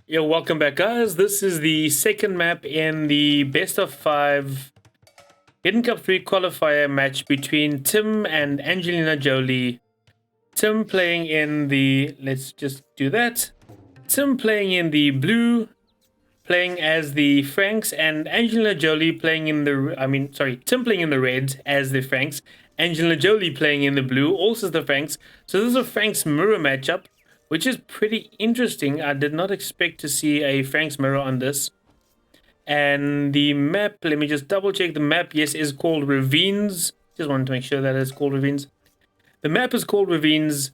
Yo, welcome back, guys. This is the second map in the best of 5 Hidden Cup 3 qualifier match between Tim and AngelinaJolie. Tim playing in the... Let's just do that. Tim playing in the blue, playing as the Franks, and AngelinaJolie playing in the... Tim playing in the red as the Franks, AngelinaJolie playing in the blue, also the Franks. So this is a Franks mirror matchup, which is pretty interesting. I did not expect to see a Franks mirror on this. And the map, let me just double check. The map, yes, is called Ravines. Just wanted to make sure that it's called Ravines. The map is called Ravines.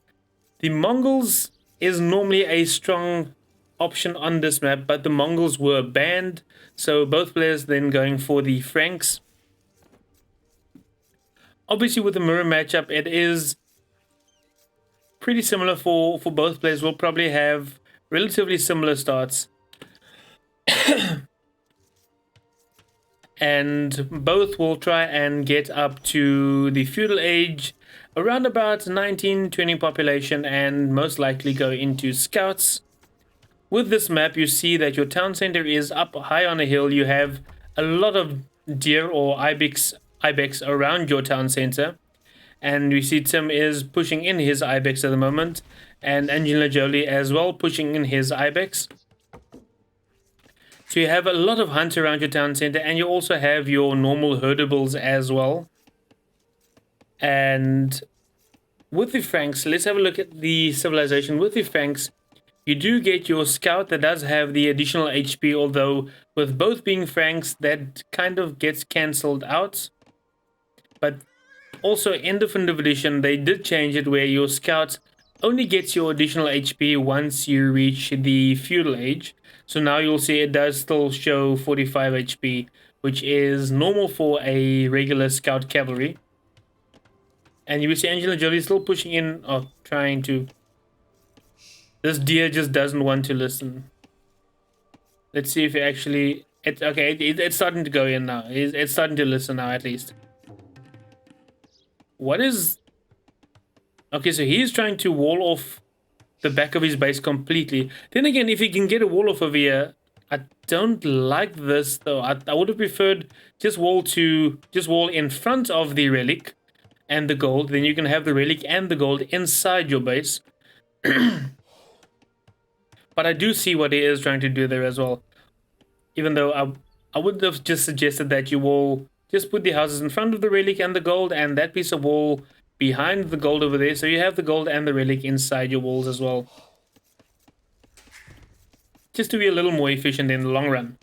The Mongols is normally a strong option on this map, but the Mongols were banned. So both players then going for the Franks. Obviously with the mirror matchup, it is pretty similar for both players. Will probably have relatively similar starts. And both will try and get up to the feudal age, around about 1920 population, and most likely go into scouts. With this map, you see that your town center is up high on a hill. You have a lot of deer or ibex around your town center. And we see Tim is pushing in his ibex at the moment, and AngelinaJolie as well pushing in his ibex. So you have a lot of hunts around your town center, and you also have your normal herdables as well. And with the Franks, let's have a look at the civilization. With the Franks, you do get your scout that does have the additional HP, although with both being Franks, that kind of gets cancelled out. But also in Definitive Edition, they did change it where your scout only gets your additional HP once you reach the feudal age. So now you'll see it does still show 45 HP, which is normal for a regular scout cavalry. And you will see AngelinaJolie still pushing in, trying to... This deer just doesn't want to listen. Let's see if it actually... It's starting to go in now. It's starting to listen now, at least. What is... Okay, so he's trying to wall off the back of his base completely. Then again, if he can get a wall off over here, I don't like this though. I would have preferred just wall in front of the relic and the gold. Then you can have the relic and the gold inside your base. But I do see what he is trying to do there as well. Even though I would have just suggested that you will just put the houses in front of the relic and the gold, and that piece of wall behind the gold over there, so you have the gold and the relic inside your walls as well. Just to be a little more efficient in the long run.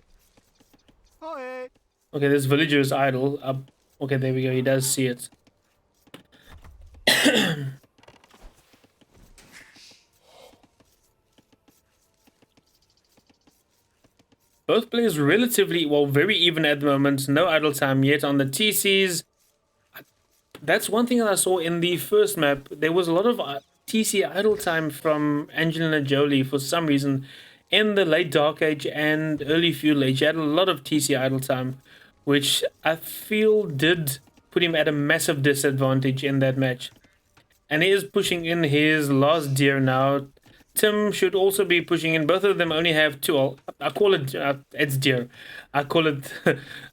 Okay, this villager is idle. Okay, there we go, he does see it. Both players relatively, well, very even at the moment. No idle time yet on the TCs. That's one thing that I saw in the first map. There was a lot of TC idle time from AngelinaJolie for some reason. In the late Dark Age and early Feudal Age, he had a lot of TC idle time, which I feel did put him at a massive disadvantage in that match. And he is pushing in his last deer now. Tim should also be pushing in. Both of them only have two. Well, I call it, it's deer. I call it,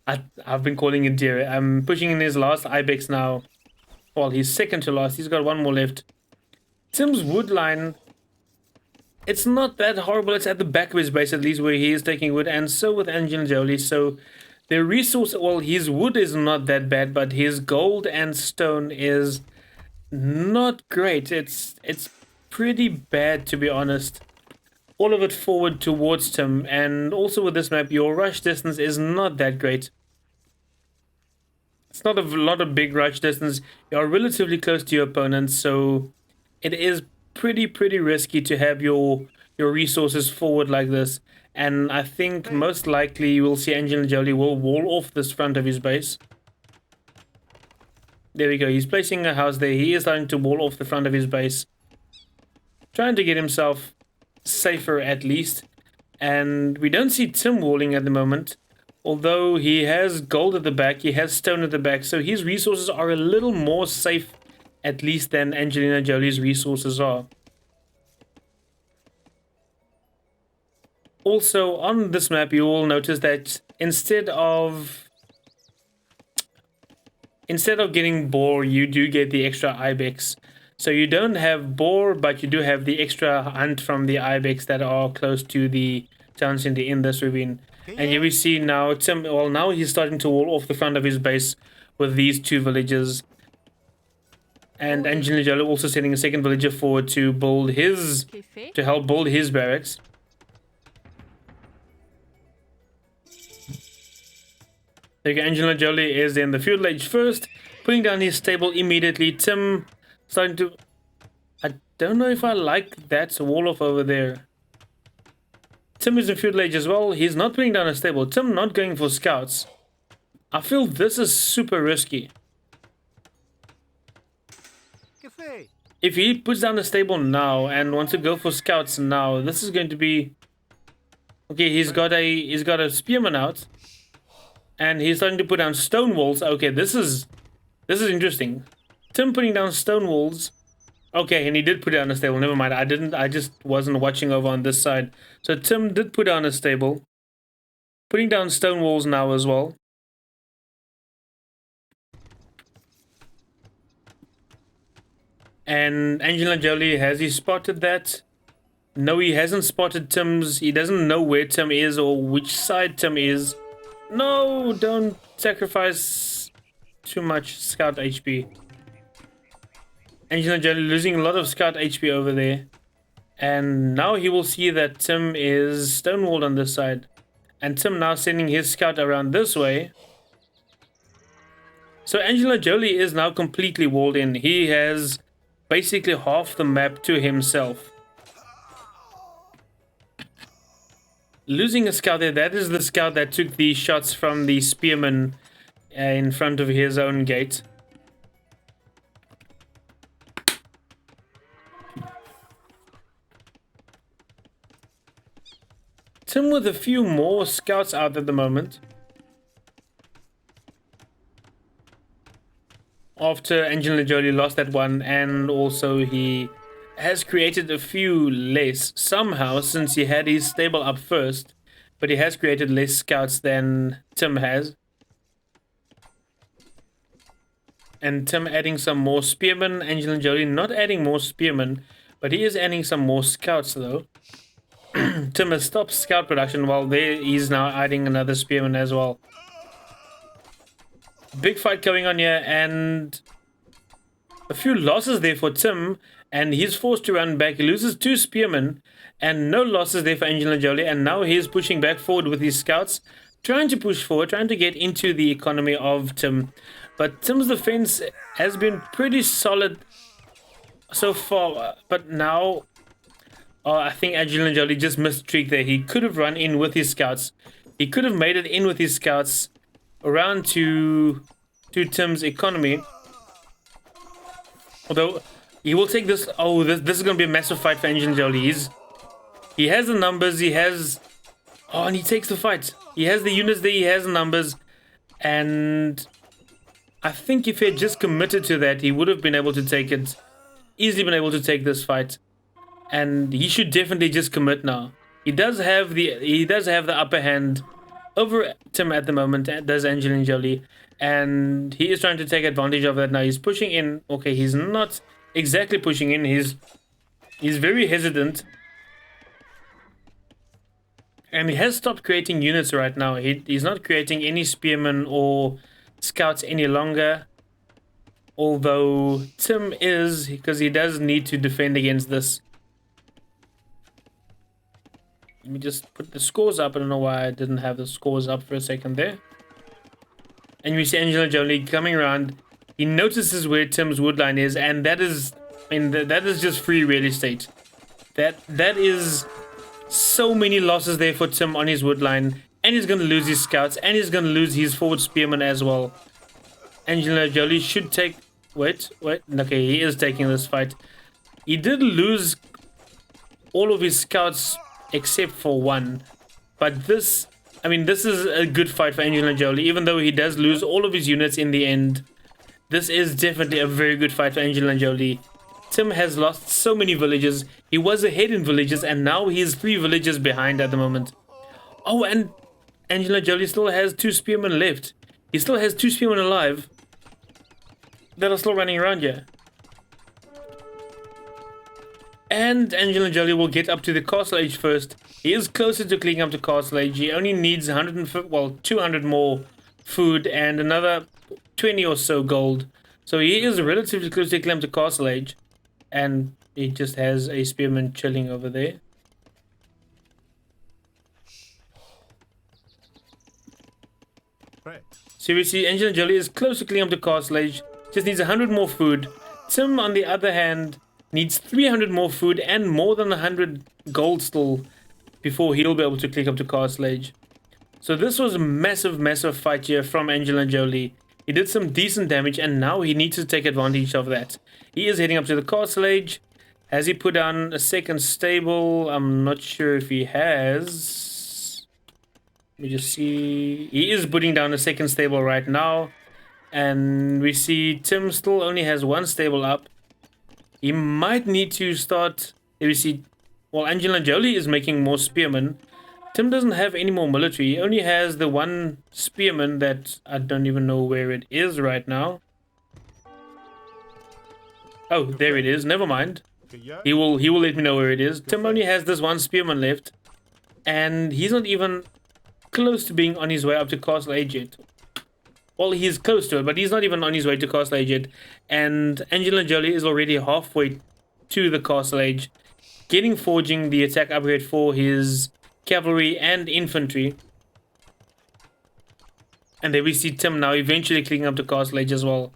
I've been calling it deer. I'm pushing in his last ibex now. Well, he's second to last. He's got one more left. Tim's wood line, it's not that horrible. It's at the back of his base, at least, where he is taking wood. And so with AngelinaJolie. So the resource, well, his wood is not that bad, but his gold and stone is not great. It's pretty bad, to be honest. All of it forward towards Tim. And also with this map, your rush distance is not that great. It's not a lot of big rush distance. You're relatively close to your opponent, so it is pretty risky to have your resources forward like this. And I think most likely you will see AngelinaJolie will wall off this front of his base. There we go. He's placing a house there. He is starting to wall off the front of his base, trying to get himself safer at least. And we don't see Tim walling at the moment. Although he has gold at the back, he has stone at the back, so his resources are a little more safe, at least, than AngelinaJolie's resources are. Also, on this map, you will notice that instead of getting boar, you do get the extra ibex. So you don't have boar, but you do have the extra hunt from the ibex that are close to the town center in this ravine. And here we see now Tim. Well, now he's starting to wall off the front of his base with these two villages. And AngelinaJolie also sending a second villager forward to help build his barracks. There you go, AngelinaJolie is in the feudal age first, putting down his stable immediately. Tim starting to... I don't know if I like that wall off over there. Tim is in feudal age as well. He's not putting down a stable. Tim not going for scouts. I feel this is super risky. If he puts down a stable now and wants to go for scouts now, this is going to be... Okay, he's got a spearman out. And he's starting to put down stone walls. Okay, this is interesting. Tim putting down stone walls. Okay, and he did put down a stable. Never mind. I just wasn't watching over on this side. So Tim did put down a stable. Putting down stone walls now as well. And AngelinaJolie, has he spotted that? No, he hasn't spotted Tim's. He doesn't know where Tim is or which side Tim is. No, don't sacrifice too much scout HP. AngelinaJolie losing a lot of scout HP over there. And now he will see that Tim is stonewalled on this side. And Tim now sending his scout around this way. So AngelinaJolie is now completely walled in. He has basically half the map to himself. Losing a scout there, that is the scout that took the shots from the spearman in front of his own gate. Tim with a few more scouts out at the moment. After AngelinaJolie lost that one, and also he has created a few less somehow since he had his stable up first, but he has created less scouts than Tim has. And Tim adding some more spearmen. AngelinaJolie not adding more spearmen, but he is adding some more scouts though. Tim has stopped scout production while he's now adding another spearman as well. Big fight going on here, and a few losses there for Tim, and he's forced to run back. He loses 2 spearmen, and no losses there for AngelinaJolie, and now he's pushing back forward with his scouts, trying to push forward, trying to get into the economy of Tim. But Tim's defense has been pretty solid so far, but now I think AngelinaJolie just missed a trick there. He could have run in with his scouts. He could have made it in with his scouts around to Tim's economy. Although he will take this. Oh, this is going to be a massive fight for AngelinaJolie. He has the numbers. He has. Oh, and he takes the fight. He has the units there. He has the numbers. And I think if he had just committed to that, he would have been able to take it. Easily been able to take this fight. And he should definitely just commit now. He does have the upper hand over Tim at the moment, does AngelinaJolie, and he is trying to take advantage of that now. He's pushing in. Okay, he's not exactly pushing in. He's very hesitant, and he has stopped creating units right now. He's not creating any spearmen or scouts any longer, although Tim is, because he does need to defend against this. Let me just put the scores up. I don't know why I didn't have the scores up for a second there. And we see AngelinaJolie coming around. He notices where Tim's woodline is, and that is, I mean, that is just free real estate. That is so many losses there for Tim on his woodline, and he's going to lose his scouts, and he's going to lose his forward spearman as well. AngelinaJolie should take... Wait. Okay, he is taking this fight. He did lose all of his scouts except for one, but this is a good fight for AngelinaJolie. Even though he does lose all of his units in the end, this is definitely a very good fight for AngelinaJolie. Tim has lost so many villages. He was ahead in villages, and now he is 3 villages behind at the moment. Oh, and AngelinaJolie still has 2 spearmen left. He still has 2 spearmen alive that are still running around here. And AngelinaJolie will get up to the castle age first. He is closer to cleaning up the castle age. He only needs 200 more food and another 20 or so gold. So he is relatively close to cleaning up the castle age. And he just has a spearman chilling over there. Right. So we see AngelinaJolie is close to cleaning up the castle age. Just needs 100 more food. Tim, on the other hand, needs 300 more food and more than 100 gold still before he'll be able to click up to castle age. So this was a massive fight here from AngelinaJolie. He did some decent damage and now he needs to take advantage of that. He is heading up to the castle age. Has he put down a second stable? I'm not sure if he has. Let me just see. He is putting down a second stable right now. And we see Tim still only has 1 stable up. He might need to start. Here we see, well, AngelinaJolie is making more spearmen. Tim doesn't have any more military. He only has the 1 spearman that I don't even know where it is right now. Oh, there it is. Never mind. He will let me know where it is. Tim only has this 1 spearman left. And he's not even close to being on his way up to castle age yet. Well, he's close to it, but he's not even on his way to castle age yet. And AngelinaJolie is already halfway to the castle age, forging the attack upgrade for his cavalry and infantry. And there we see Tim now eventually clicking up to castle age as well.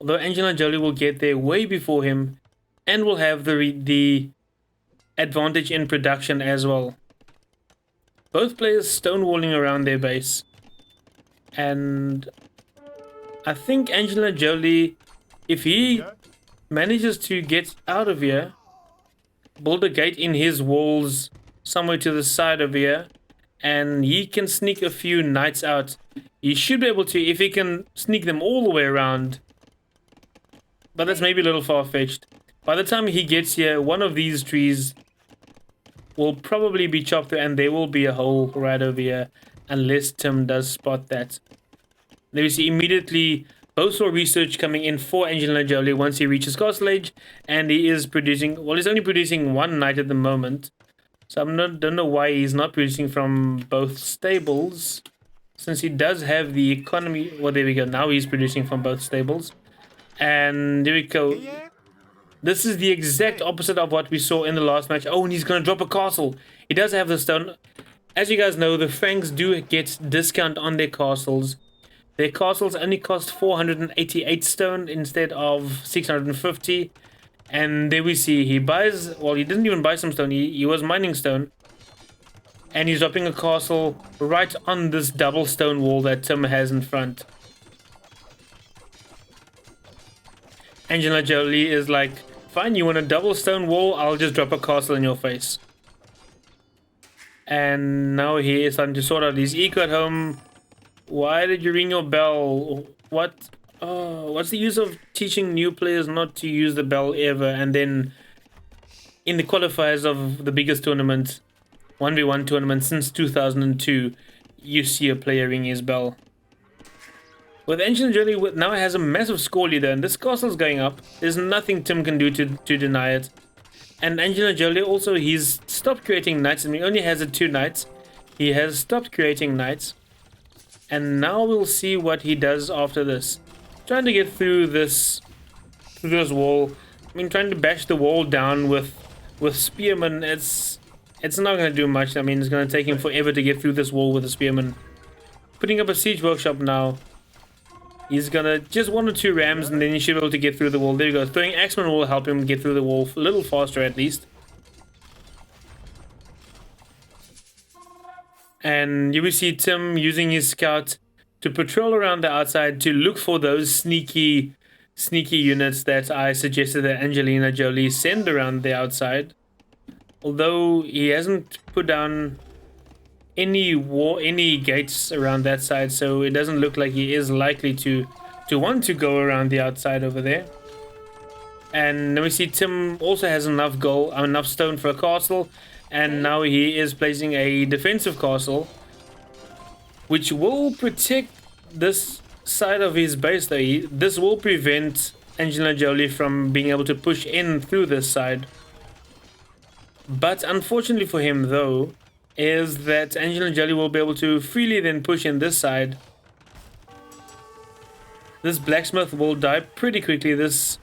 Although AngelinaJolie will get there way before him and will have the advantage in production as well. Both players stonewalling around their base. And I think AngelinaJolie, if he manages to get out of here, build a gate in his walls somewhere to the side of here, and he can sneak a few knights out. He should be able to, if he can sneak them all the way around. But that's maybe a little far-fetched. By the time he gets here, one of these trees will probably be chopped through, and there will be a hole right over here, unless Tim does spot that. There we see immediately boastful research coming in for AngelinaJolie once he reaches castle age, and he is producing, well, he's only producing 1 knight at the moment. So don't know why he's not producing from both stables, since he does have the economy. Well, there we go. Now he's producing from both stables. And there we go. This is the exact opposite of what we saw in the last match. Oh, and he's going to drop a castle. He does have the stone. As you guys know, the Franks do get discount on their castles. Their castles only cost 488 stone instead of 650. And there we see he buys, well, he didn't even buy some stone, he was mining stone. And he's dropping a castle right on this double stone wall that Tim has in front. AngelinaJolie is like, fine, you want a double stone wall, I'll just drop a castle in your face. And now he is starting to sort out his eco at home. Why did you ring your bell? What? Oh, what's the use of teaching new players not to use the bell ever, and then in the qualifiers of the biggest tournament, 1v1 tournament since 2002, you see a player ring his bell. With AngelinaJolie now has a massive score leader, and this castle's going up. There's nothing Tim can do to deny it. And AngelinaJolie also, he's stopped creating knights, and he only has 2 knights. He has stopped creating knights. And now we'll see what he does after this. Trying to get through this wall. I mean, trying to bash the wall down with spearmen, it's not going to do much. I mean, it's going to take him forever to get through this wall with a spearman. Putting up a siege workshop now. He's going to just 1 or 2 rams, and then he should be able to get through the wall. There you go. Throwing axemen will help him get through the wall a little faster at least. And you will see Tim using his scout to patrol around the outside to look for those sneaky units that I suggested that AngelinaJolie send around the outside. Although he hasn't put down any gates around that side, so it doesn't look like he is likely to want to go around the outside over there. And then we see Tim also has enough enough stone for a castle, and now he is placing a defensive castle, which will protect this side of his base though. This will prevent AngelinaJolie from being able to push in through this side. But unfortunately for him though, is that AngelinaJolie will be able to freely then push in this side. This blacksmith will die pretty quickly. This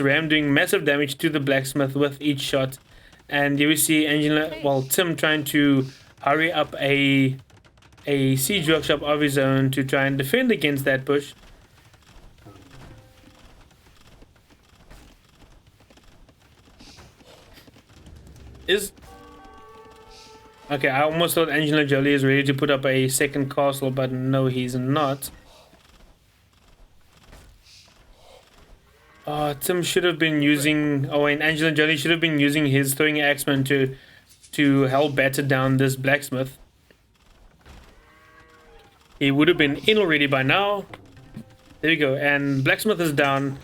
ram doing massive damage to the blacksmith with each shot. And here we see Tim trying to hurry up a siege workshop of his own to try and defend against that push. Okay, I almost thought AngelinaJolie is ready to put up a second castle, but no, he's not. Tim should have been using... Oh, and AngelinaJolie should have been using his throwing axeman to help batter down this blacksmith. He would have been in already by now. There we go, and blacksmith is down.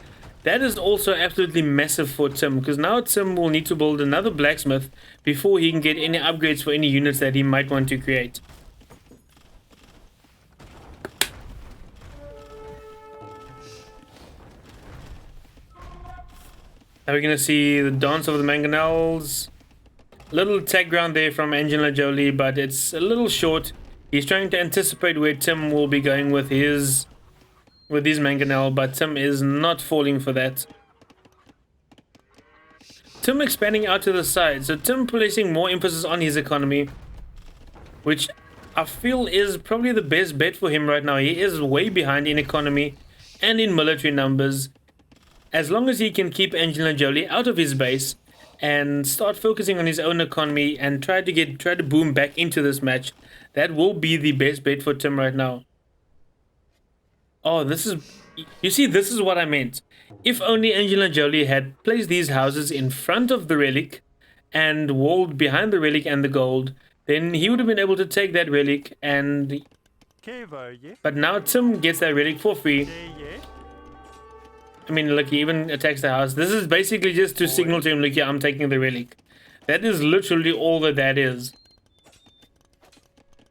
That is also absolutely massive for Tim, because now Tim will need to build another blacksmith before he can get any upgrades for any units that he might want to create. Now we're going to see the dance of the mangonels. Little tag ground there from AngelinaJolie, but it's a little short. He's trying to anticipate where Tim will be going with his mangonel, but Tim is not falling for that. Tim expanding out to the side, so Tim placing more emphasis on his economy, which I feel is probably the best bet for him right now. He is way behind in economy and in military numbers. As long as he can keep AngelinaJolie out of his base and start focusing on his own economy and try to boom back into this match, that will be the best bet for Tim right now. Oh, you see, this is what I meant. If only AngelinaJolie had placed these houses in front of the relic and walled behind the relic and the gold, then he would have been able to take that relic and... But now Tim gets that relic for free. I mean, look, he even attacks the house. This is basically just to signal to him, look, yeah, I'm taking the relic. That is literally all that is.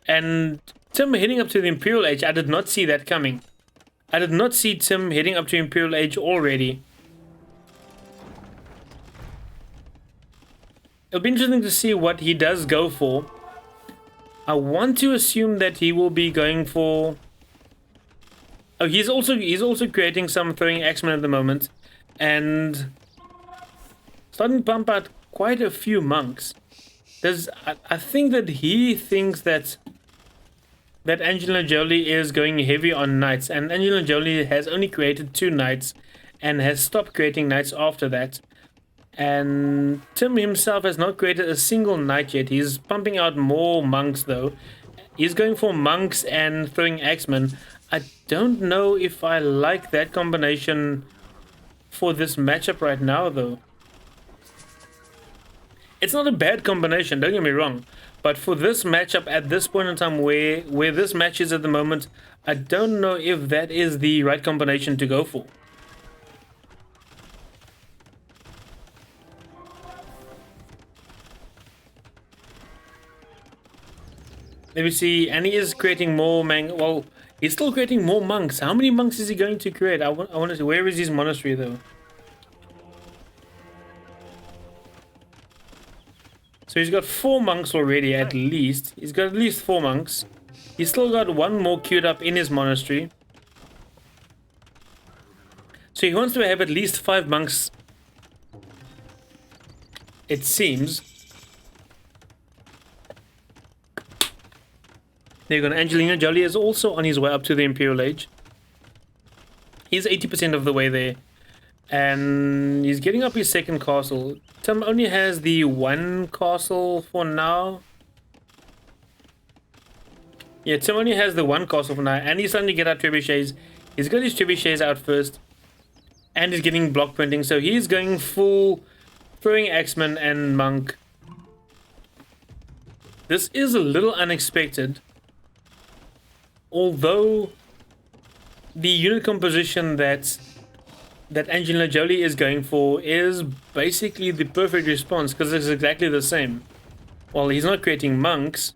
And Tim heading up to the Imperial Age, I did not see that coming. I did not see Tim heading up to Imperial Age already. It'll be interesting to see what he does go for. I want to assume that he will be going for... Oh, he's also creating some throwing axemen at the moment, and starting to pump out quite a few monks. I think that he thinks that AngelinaJolie is going heavy on knights, and AngelinaJolie has only created 2 knights and has stopped creating knights after that. And Tim himself has not created a single knight yet. He's pumping out more monks though. He's going for monks and throwing axemen. I don't know if I like that combination for this matchup right now though. It's not a bad combination, don't get me wrong. But for this matchup at this point in time where this match is at the moment, I don't know if that is the right combination to go for. Let me see, and he is creating more well, he's still creating more monks. How many monks is he going to create? I want to see, where is his monastery though? So he's got 4 monks already at least. He's got at least 4 monks. He's still got 1 more queued up in his monastery. So he wants to have at least 5 monks, it seems. There you go. AngelinaJolie is also on his way up to the Imperial Age. He's 80% of the way there. And he's getting up his second castle. Tim only has the 1 castle for now. Yeah, Tim only has the 1 castle for now. And he's starting to get out trebuchets. He's got his trebuchets out first. And he's getting block printing. So he's going full throwing axeman and monk. This is a little unexpected. Although the unit composition that AngelinaJolie is going for is basically the perfect response, because it's exactly the same. Well, he's not creating monks,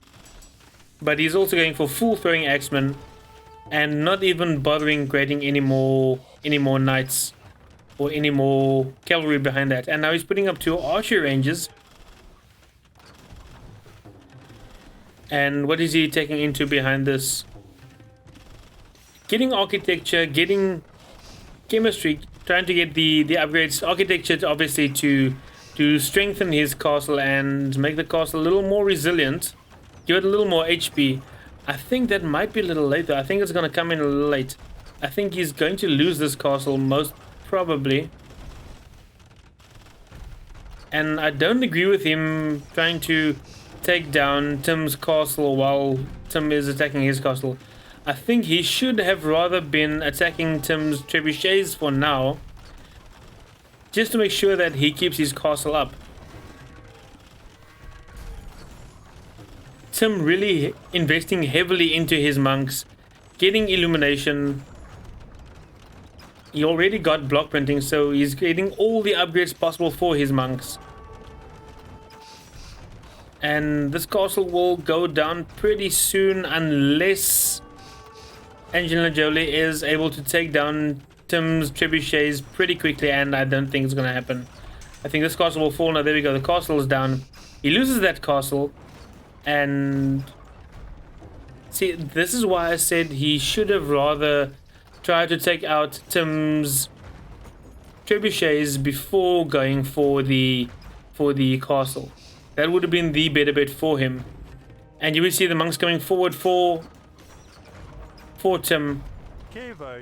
but he's also going for full throwing axemen and not even bothering creating any more knights or any more cavalry behind that. And now he's putting up 2 archer ranges. And what is he taking into behind this? Getting architecture, getting chemistry, trying to get the upgrades. Architecture obviously to strengthen his castle and make the castle a little more resilient. Give it a little more HP. I think that might be a little late though. I think it's going to come in a little late. I think he's going to lose this castle most probably. And I don't agree with him trying to take down Tim's castle while Tim is attacking his castle. I think he should have rather been attacking Tim's trebuchets for now, just to make sure that he keeps his castle up. Tim really investing heavily into his monks, getting illumination. He already got block printing, so he's getting all the upgrades possible for his monks. And this castle will go down pretty soon unless AngelinaJolie is able to take down Tim's trebuchets pretty quickly, and I don't think it's going to happen. I think this castle will fall now. There we go. The castle is down. He loses that castle. And see, this is why I said he should have rather tried to take out Tim's trebuchets before going for the castle. That would have been the better bet for him. And you will see the monks coming forward for Tim.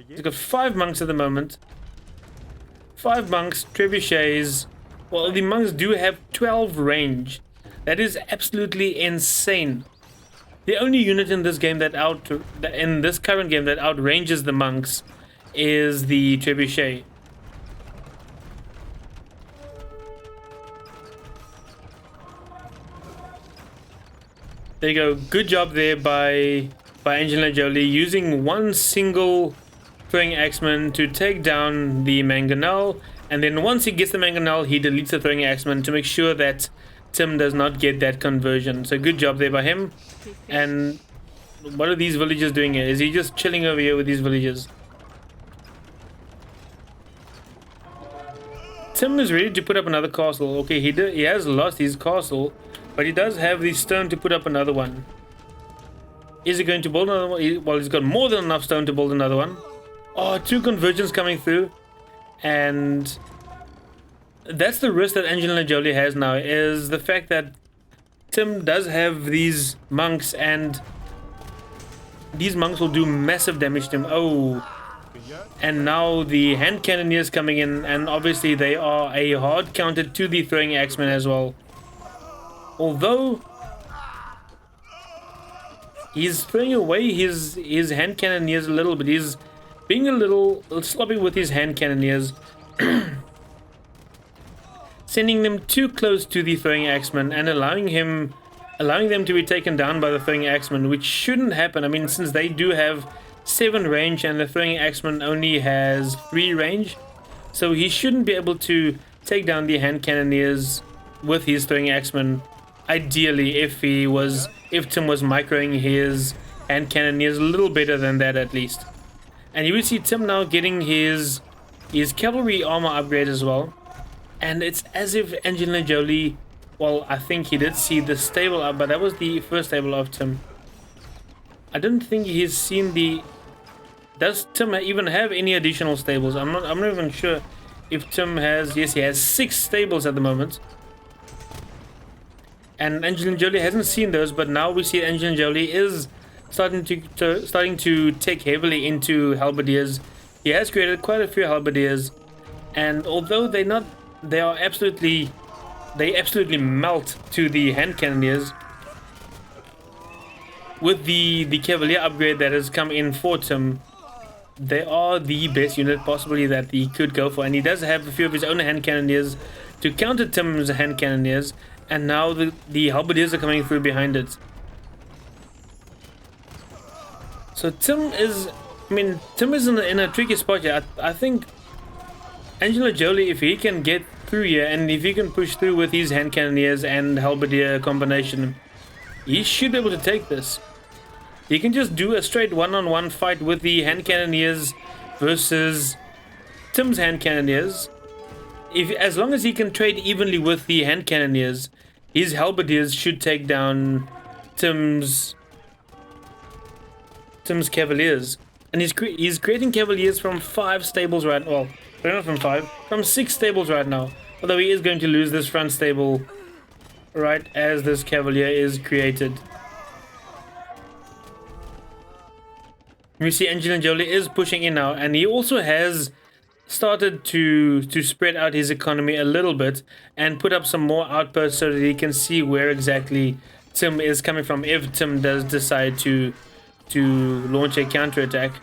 He's got 5 monks at the moment. 5 monks, trebuchets. Well, the monks do have 12 range. That is absolutely insane. The only unit in this game in this current game that outranges the monks is the trebuchet. There you go. Good job there by AngelinaJolie, using one single throwing axeman to take down the mangonel, and then once he gets the mangonel, he deletes the throwing axeman to make sure that Tim does not get that conversion. So good job there by him. And what are these villagers doing here? Is he just chilling over here with these villagers? Tim is ready to put up another castle. Okay, he has lost his castle, but he does have the stone to put up another one. Is he going to build another one? Well, he's got more than enough stone to build another one. Oh, 2 conversions coming through. And that's the risk that AngelinaJolie has now, is the fact that Tim does have these monks, and these monks will do massive damage to him. Oh, and now the hand cannoneers coming in, and obviously they are a hard counter to the throwing axemen as well. Although he's throwing away his hand cannoneers a little bit. He's being a little sloppy with his hand cannoneers. Sending them too close to the throwing axeman and allowing them to be taken down by the throwing axeman, which shouldn't happen. I mean, since they do have 7 range and the throwing axeman only has 3 range, so he shouldn't be able to take down the hand cannoneers with his throwing axeman. Ideally, if Tim was microing his hand cannoneers a little better than that at least. And you will see Tim now getting his cavalry armor upgrade as well. And it's as if AngelinaJolie, well, I think he did see the stable up, but that was the first stable of Tim. I don't think he's seen the... Does Tim even have any additional stables? I'm not even sure if Tim has... Yes, he has 6 stables at the moment. And AngelinaJolie hasn't seen those, but now we see AngelinaJolie is starting to take heavily into halberdiers. He has created quite a few halberdiers, and although they absolutely melt to the hand cannoneers, with the cavalier upgrade that has come in for Tim, they are the best unit possibly that he could go for. And he does have a few of his own hand cannoneers to counter Tim's hand cannoneers, and now the halberdiers are coming through behind it. So Tim is I mean, Tim is in a tricky spot here. I think AngelinaJolie, if he can get through here, and if he can push through with his hand cannoneers and halberdier combination, he should be able to take this. He can just do a straight one-on-one fight with the hand cannoneers versus Tim's hand cannoneers. As long as he can trade evenly with the hand cannoneers, his halberdiers should take down Tim's cavaliers. And he's creating cavaliers from 5 stables right now. Well, not from 5, from 6 stables right now. Although he is going to lose this front stable right as this cavalier is created. We see AngelinaJolie is pushing in now, and he also has started to spread out his economy a little bit and put up some more outposts so that he can see where exactly Tim is coming from if Tim does decide to launch a counterattack.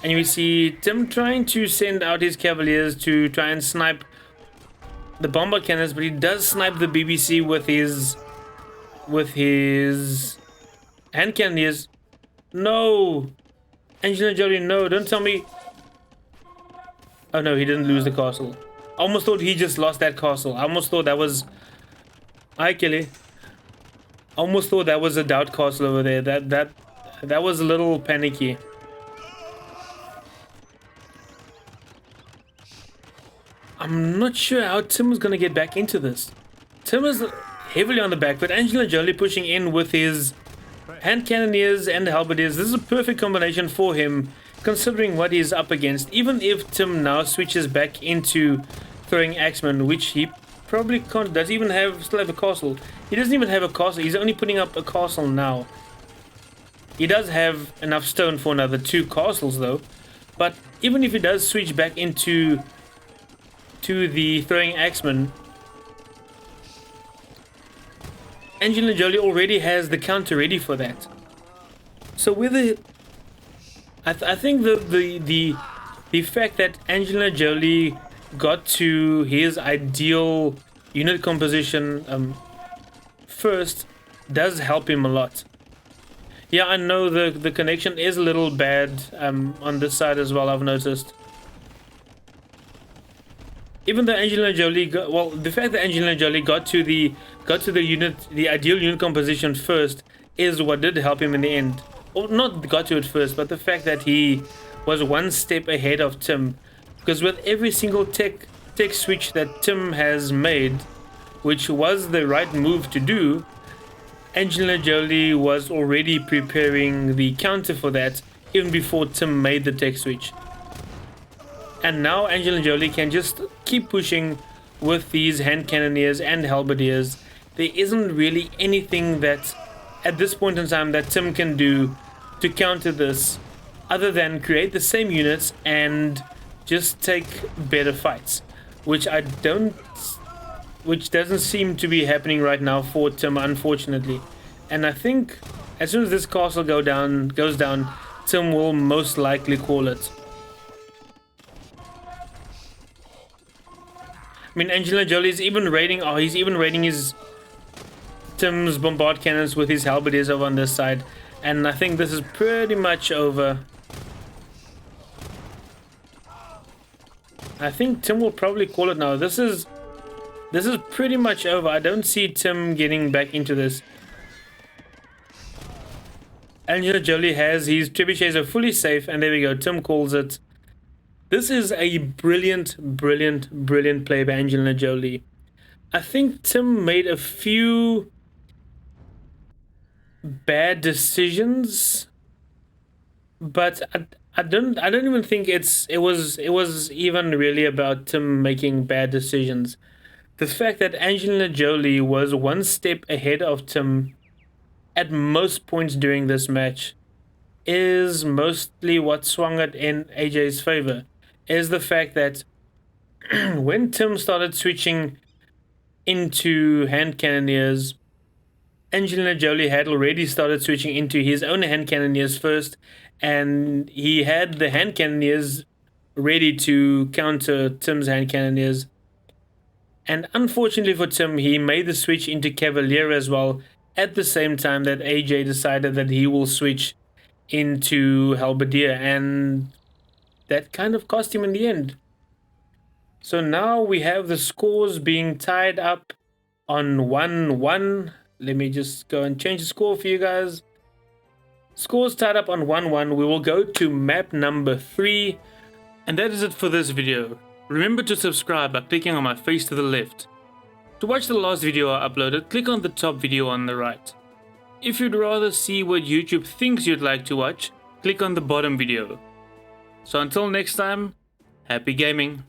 And we see Tim trying to send out his cavaliers to try and snipe the bombard cannons, but he does snipe the BBC with his hand cannoneers. No! AngelinaJolie, no, don't tell me. Oh no, he didn't lose the castle. I almost thought he just lost that castle. I almost thought that was... Hi, Kelly. I almost thought that was a doubt castle over there. That was a little panicky. I'm not sure how Tim is going to get back into this. Tim is heavily on the back, but AngelinaJolie pushing in with his hand cannoneers and halberdiers. This is a perfect combination for him, considering what he's up against. Even if Tim now switches back into throwing axemen, which he probably can't. Does he even still have a castle? He doesn't even have a castle. He's only putting up a castle now. He does have enough stone for another 2 castles though. But even if he does switch back into the throwing axemen, AngelinaJolie already has the counter ready for that. So whether I think the fact that AngelinaJolie got to his ideal unit composition first does help him a lot. Yeah, I know the connection is a little bad on this side as well, I've noticed. Even though AngelinaJolie got, well, the fact that AngelinaJolie got to the ideal unit composition first is what did help him in the end. Or not got to it first, but the fact that he was one step ahead of Tim. Because with every single tech switch that Tim has made, which was the right move to do, AngelinaJolie was already preparing the counter for that even before Tim made the tech switch. And now AngelinaJolie can just keep pushing with these hand cannoneers and halberdiers. There isn't really anything that, at this point in time, that Tim can do to counter this, other than create the same units and just take better fights, which doesn't seem to be happening right now for Tim, unfortunately. And I think as soon as this castle goes down, Tim will most likely call it. I mean, AngelinaJolie is even raiding. Oh, he's even raiding Tim's bombard cannons with his halberdiers over on this side, and I think this is pretty much over. I think Tim will probably call it now. This is pretty much over. I don't see Tim getting back into this. AngelinaJolie has his trebuchets are fully safe, and there we go. Tim calls it. This is a brilliant play by AngelinaJolie. I think Tim made a few bad decisions, but I don't even think it was even really about Tim making bad decisions. The fact that AngelinaJolie was one step ahead of Tim at most points during this match is mostly what swung it in AJ's favor. Is the fact that when Tim started switching into hand cannoneers, AngelinaJolie had already started switching into his own hand cannoneers first, and he had the hand cannoneers ready to counter Tim's hand cannoneers. And unfortunately for Tim, he made the switch into Cavalier as well at the same time that AJ decided that he will switch into Halberdier, and that kind of cost him in the end. So now we have the scores being tied up on 1-1. Let me just go and change the score for you guys. Scores tied up on 1-1. We will go to map number 3. And that is it for this video. Remember to subscribe by clicking on my face to the left. To watch the last video I uploaded, click on the top video on the right. If you'd rather see what YouTube thinks you'd like to watch, click on the bottom video. So until next time, happy gaming.